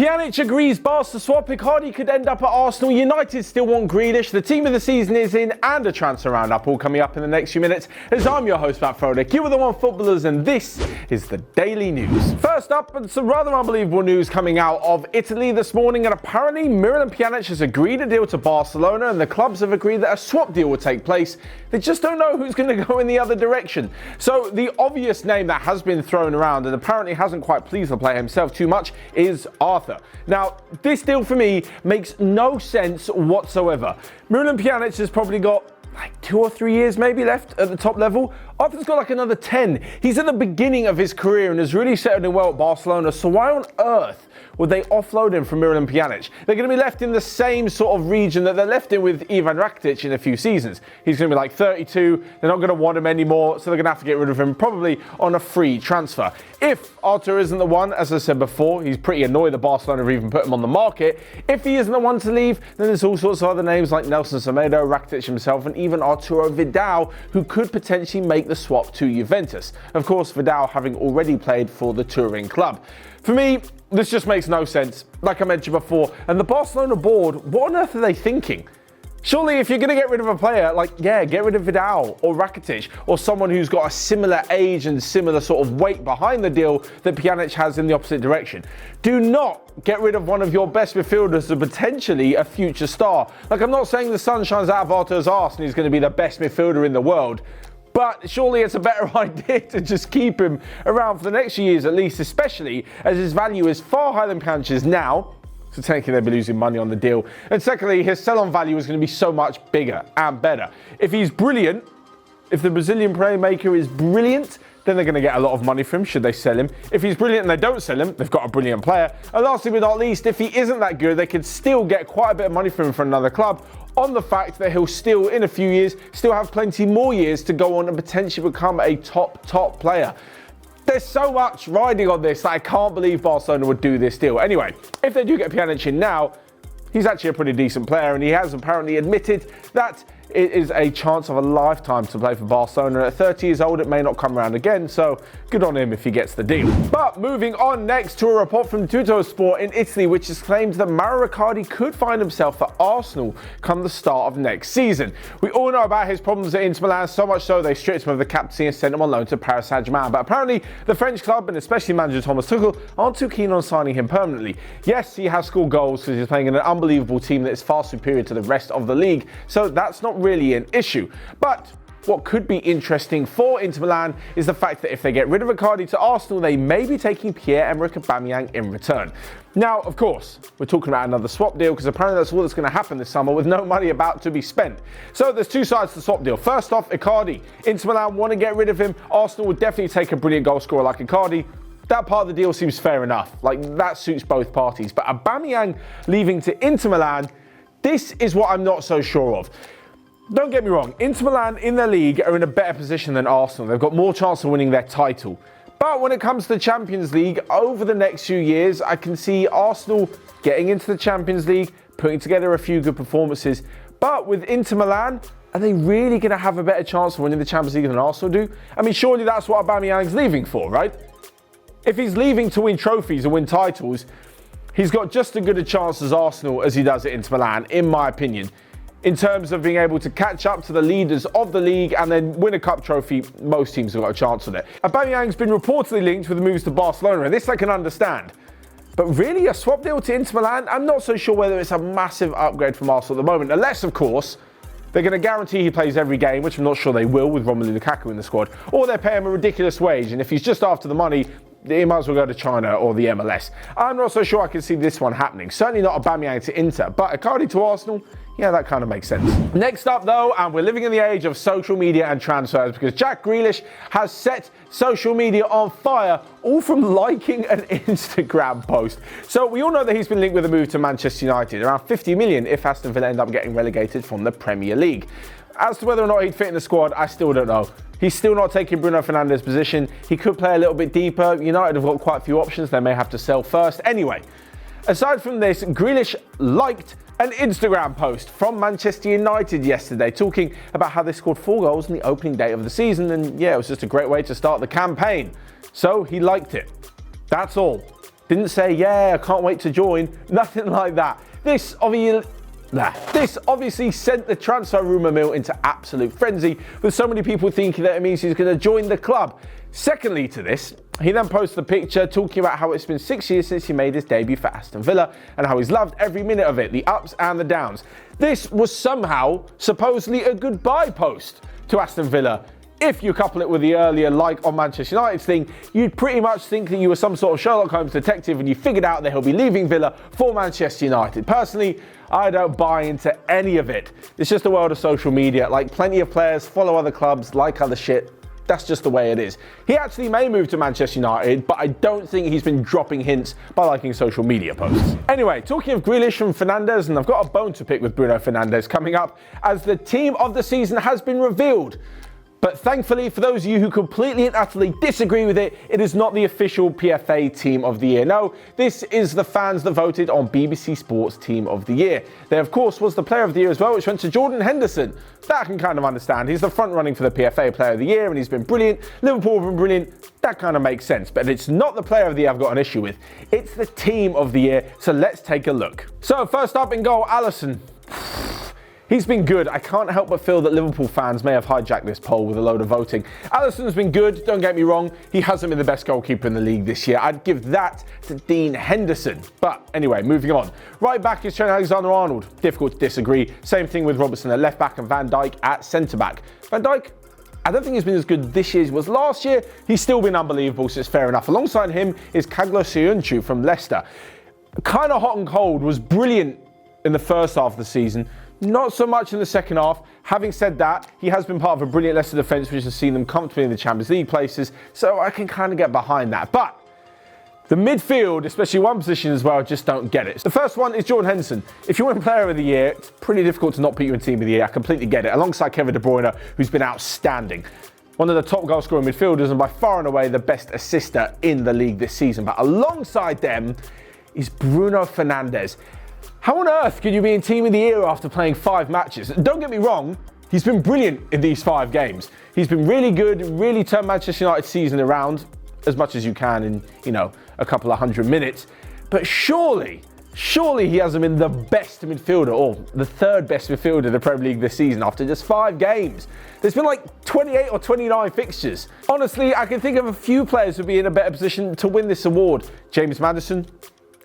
Pjanic agrees Barca swap. Icardi could end up at Arsenal. United still want Grealish. The team of the season is in, and a transfer roundup all coming up in the next few minutes. As I'm your host, Matt Froelich, you are the Onefootballers, and this is the Daily News. First up, some rather unbelievable news coming out of Italy this morning, and apparently Miralem Pjanic has agreed a deal to Barcelona, and the clubs have agreed that a swap deal will take place. They just don't know who's going to go in the other direction. So the obvious name that has been thrown around, and apparently hasn't quite pleased the player himself too much, is Arthur. Now, this deal for me makes no sense whatsoever. Bruno Fernandez has probably got like 2 or 3 years maybe left at the top level. Arthur's got like another 10. He's at the beginning of his career and has really settled in well at Barcelona. So why on earth would they offload him from Miralem Pjanic? They're going to be left in the same sort of region that they're left in with Ivan Rakitic in a few seasons. He's going to be like 32. They're not going to want him anymore, so they're going to have to get rid of him probably on a free transfer. If Arthur isn't the one, as I said before, he's pretty annoyed that Barcelona have even put him on the market. If he isn't the one to leave, then there's all sorts of other names like Nelson Semedo, Rakitic himself, and even Arturo Vidal, who could potentially make the swap to Juventus. Of course, Vidal having already played for the touring club. For me, this just makes no sense, like I mentioned before. And the Barcelona board, what on earth are they thinking? Surely if you're going to get rid of a player, get rid of Vidal or Rakitic or someone who's got a similar age and similar sort of weight behind the deal that Pjanic has in the opposite direction. Do not get rid of one of your best midfielders and potentially a future star. Like, I'm not saying the sun shines out of Arthur's arse and he's going to be the best midfielder in the world, but surely it's a better idea to just keep him around for the next few years at least, especially as his value is far higher than Pjanic's now. So technically they'll be losing money on the deal. And secondly, his sell-on value is going to be so much bigger and better. If he's brilliant, if the Brazilian playmaker is brilliant, then they're going to get a lot of money for him should they sell him. If he's brilliant and they don't sell him, they've got a brilliant player. And lastly but not least, if he isn't that good, they could still get quite a bit of money for him for another club, on the fact that he'll still, in a few years, still have plenty more years to go on and potentially become a top player. There's so much riding on this that I can't believe Barcelona would do this deal. Anyway, if they do get Pjanic in now, he's actually a pretty decent player, and he has apparently admitted that it is a chance of a lifetime to play for Barcelona. At 30 years old, it may not come around again, so good on him if he gets the deal. But moving on next to a report from Tuttosport in Italy, which has claimed that Mauro Icardi could find himself at Arsenal come the start of next season. We all know about his problems at Inter Milan, so much so they stripped him of the captaincy and sent him on loan to Paris Saint-Germain. But apparently the French club, and especially manager Thomas Tuchel, aren't too keen on signing him permanently. Yes, he has scored goals because he's playing in an unbelievable team that is far superior to the rest of the league, so that's not really an issue. But what could be interesting for Inter Milan is the fact that if they get rid of Icardi to Arsenal, they may be taking Pierre-Emerick Aubameyang in return. Now, of course, we're talking about another swap deal because apparently that's all that's going to happen this summer with no money about to be spent. So there's two sides to the swap deal. First off, Icardi. Inter Milan want to get rid of him. Arsenal would definitely take a brilliant goal scorer like Icardi. That part of the deal seems fair enough. Like, that suits both parties. But Aubameyang leaving to Inter Milan, this is what I'm not so sure of. Don't get me wrong, Inter Milan in their league are in a better position than Arsenal. They've got more chance of winning their title. But when it comes to the Champions League, over the next few years, I can see Arsenal getting into the Champions League, putting together a few good performances. But with Inter Milan, are they really going to have a better chance of winning the Champions League than Arsenal do? I mean, surely that's what Aubameyang's leaving for, right? If he's leaving to win trophies and win titles, he's got just as good a chance as Arsenal as he does at Inter Milan, in my opinion, in terms of being able to catch up to the leaders of the league and then win a cup trophy. Most teams have got a chance on it. Aubameyang's been reportedly linked with the moves to Barcelona, and this I can understand. But really, a swap deal to Inter Milan? I'm not so sure whether it's a massive upgrade from Arsenal at the moment, unless, of course, they're going to guarantee he plays every game, which I'm not sure they will with Romelu Lukaku in the squad, or they pay him a ridiculous wage, and if he's just after the money, he might as well go to China or the MLS. I'm not so sure I can see this one happening. Certainly not Aubameyang to Inter, but Icardi to Arsenal, yeah, that kind of makes sense. Next up though, and we're living in the age of social media and transfers because Jack Grealish has set social media on fire, all from liking an Instagram post. So we all know that he's been linked with a move to Manchester United, around 50 million if Aston Villa end up getting relegated from the Premier League. As to whether or not he'd fit in the squad, I still don't know. He's still not taking Bruno Fernandez's position. He could play a little bit deeper. United have got quite a few options. They may have to sell first. Anyway, aside from this, Grealish liked an Instagram post from Manchester United yesterday talking about how they scored 4 goals in the opening day of the season. And yeah, it was just a great way to start the campaign. So he liked it. That's all. Didn't say, yeah, I can't wait to join. Nothing like that. This obviously sent the transfer rumour mill into absolute frenzy, with so many people thinking that it means he's going to join the club. Secondly to this, he then posted a picture talking about how it's been 6 years since he made his debut for Aston Villa and how he's loved every minute of it, the ups and the downs. This was somehow supposedly a goodbye post to Aston Villa. If you couple it with the earlier like on Manchester United thing, you'd pretty much think that you were some sort of Sherlock Holmes detective and you figured out that he'll be leaving Villa for Manchester United. Personally, I don't buy into any of it. It's just the world of social media. Like, plenty of players follow other clubs, like other shit. That's just the way it is. He actually may move to Manchester United, but I don't think he's been dropping hints by liking social media posts. Anyway, talking of Grealish and Fernandez, and I've got a bone to pick with Bruno Fernandez coming up, as the team of the season has been revealed. But thankfully, for those of you who completely and utterly disagree with it, it is not the official PFA Team of the Year. No, this is the fans that voted on BBC Sports Team of the Year. There, of course, was the Player of the Year as well, which went to Jordan Henderson. That I can kind of understand. He's the front running for the PFA Player of the Year, and he's been brilliant. Liverpool have been brilliant. That kind of makes sense. But it's not the Player of the Year I've got an issue with. It's the Team of the Year. So let's take a look. So first up in goal, Alisson. He's been good. I can't help but feel that Liverpool fans may have hijacked this poll with a load of voting. Alisson's been good, don't get me wrong. He hasn't been the best goalkeeper in the league this year. I'd give that to Dean Henderson. But anyway, moving on. Right back is Trent Alexander-Arnold. Difficult to disagree. Same thing with Robertson at left back and Van Dijk at centre back. Van Dijk, I don't think he's been as good this year as he was last year. He's still been unbelievable, so it's fair enough. Alongside him is Kaglo Soyuncu from Leicester. Kind of hot and cold, was brilliant in the first half of the season. Not so much in the second half. Having said that, he has been part of a brilliant Leicester defence, which has seen them comfortably in the Champions League places, so I can kind of get behind that. But the midfield, especially one position as well, just don't get it. The first one is Jordan Henderson. If you win Player of the Year, it's pretty difficult to not put you in Team of the Year. I completely get it. Alongside Kevin De Bruyne, who's been outstanding. One of the top goal scoring midfielders and by far and away the best assister in the league this season. But alongside them is Bruno Fernandez. How on earth could you be in Team of the Year after playing 5 matches? Don't get me wrong, he's been brilliant in these 5 games. He's been really good, really turned Manchester United season around as much as you can in, a couple of 100 minutes. But surely he hasn't been the best midfielder or the 3rd best midfielder in the Premier League this season after just 5 games. There's been like 28 or 29 fixtures. Honestly, I can think of a few players who'd be in a better position to win this award. James Maddison.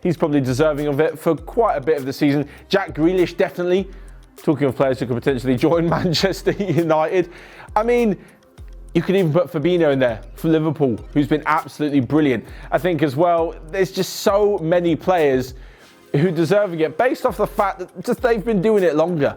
He's probably deserving of it for quite a bit of the season. Jack Grealish, definitely. Talking of players who could potentially join Manchester United. I mean, you could even put Fabinho in there for Liverpool, who's been absolutely brilliant. I think as well, there's just so many players who deserve it based off the fact that just they've been doing it longer.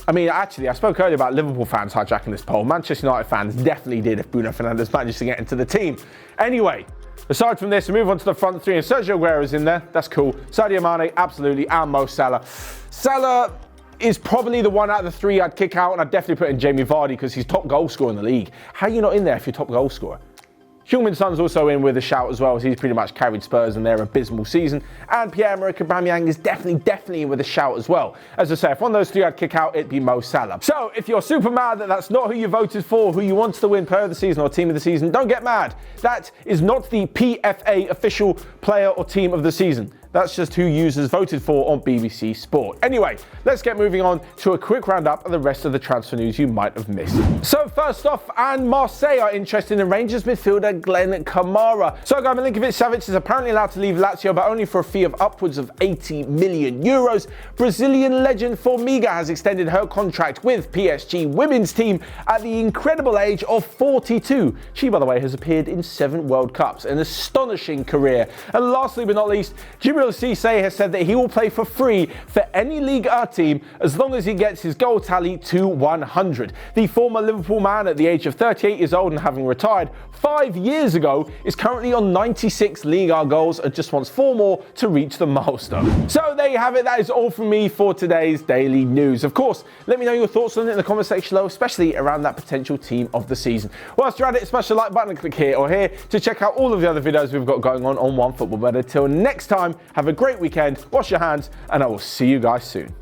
I mean, actually, I spoke earlier about Liverpool fans hijacking this poll. Manchester United fans definitely did if Bruno Fernandes managed to get into the team. Anyway, aside from this, we move on to the front 3, and Sergio Aguero's in there. That's cool. Sadio Mane, absolutely, and Mo Salah. Salah is probably the one out of the 3 I'd kick out, and I'd definitely put in Jamie Vardy because he's top goal scorer in the league. How are you not in there if you're top goal scorer? Heung-min Son's also in with a shout as well, as he's pretty much carried Spurs in their abysmal season. And Pierre-Emerick Aubameyang is definitely in with a shout as well. As I say, if one of those 3 I'd kick out, it'd be Mo Salah. So if you're super mad that that's not who you voted for, who you want to win Player of the Season or Team of the Season, don't get mad. That is not the PFA official Player or Team of the Season. That's just who users voted for on BBC Sport. Anyway, let's get moving on to a quick roundup of the rest of the transfer news you might have missed. So first off, and Marseille are interested in Rangers midfielder Glenn Kamara. So Milinkovic-Savic is apparently allowed to leave Lazio, but only for a fee of upwards of 80 million euros. Brazilian legend Formiga has extended her contract with PSG women's team at the incredible age of 42. She, by the way, has appeared in 7 World Cups, an astonishing career. And lastly but not least, Djibril Cissé has said that he will play for free for any Ligue 1 team as long as he gets his goal tally to 100. The former Liverpool man, at the age of 38 years old and having retired 5 years ago, is currently on 96 Ligue 1 goals and just wants 4 more to reach the milestone. So there you have it. That is all from me for today's daily news. Of course, let me know your thoughts on it in the comment section below, especially around that potential team of the season. Whilst you're at it, smash the like button and click here or here to check out all of the other videos we've got going on OneFootball. But until next time, have a great weekend, wash your hands, and I will see you guys soon.